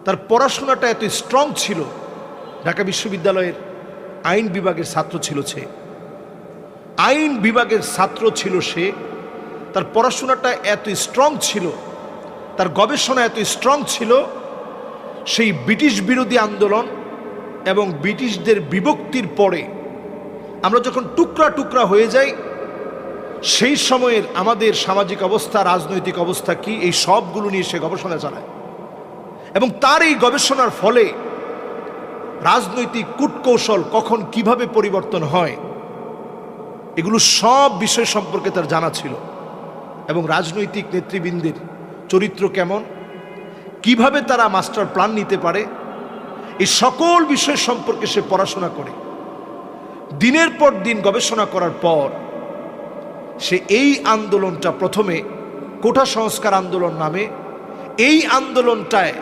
তার পড়াশোনাটা এত স্ট্রং ছিল। ঢাকা বিশ্ববিদ্যালয়ের আইন বিভাগের ছাত্র ছিল সে, আইন বিভাগের ছাত্র ছিল সে। তার পড়াশোনাটা এত স্ট্রং ছিল, তার গবেষণা এত স্ট্রং ছিল, সেই ব্রিটিশ বিরোধী আন্দোলন এবং ব্রিটিশদের বিভক্তির পরে আমরা যখন টুকরা টুকরা হয়ে যাই, সেই সময়ের আমাদের সামাজিক অবস্থা, রাজনৈতিক অবস্থা কি, এই সবগুলো নিয়ে সে গবেষণা চালায়। এবং তার এই গবেষণার ফলে রাজনৈতিক কূটকৌশল কখন কিভাবে পরিবর্তন হয়, এগুলো সব বিষয় সম্পর্কে তার জানা ছিল। এবং রাজনৈতিক নেতৃবৃন্দের চরিত্র কেমন, কিভাবে তারা মাস্টার প্ল্যান নিতে পারে, এই সকল বিষয় সম্পর্কে সে পড়াশোনা করে। দিনের পর দিন গবেষণা করার পর সে এই আন্দোলনটা, প্রথমে কোটা সংস্কার আন্দোলন নামে এই আন্দোলনটায়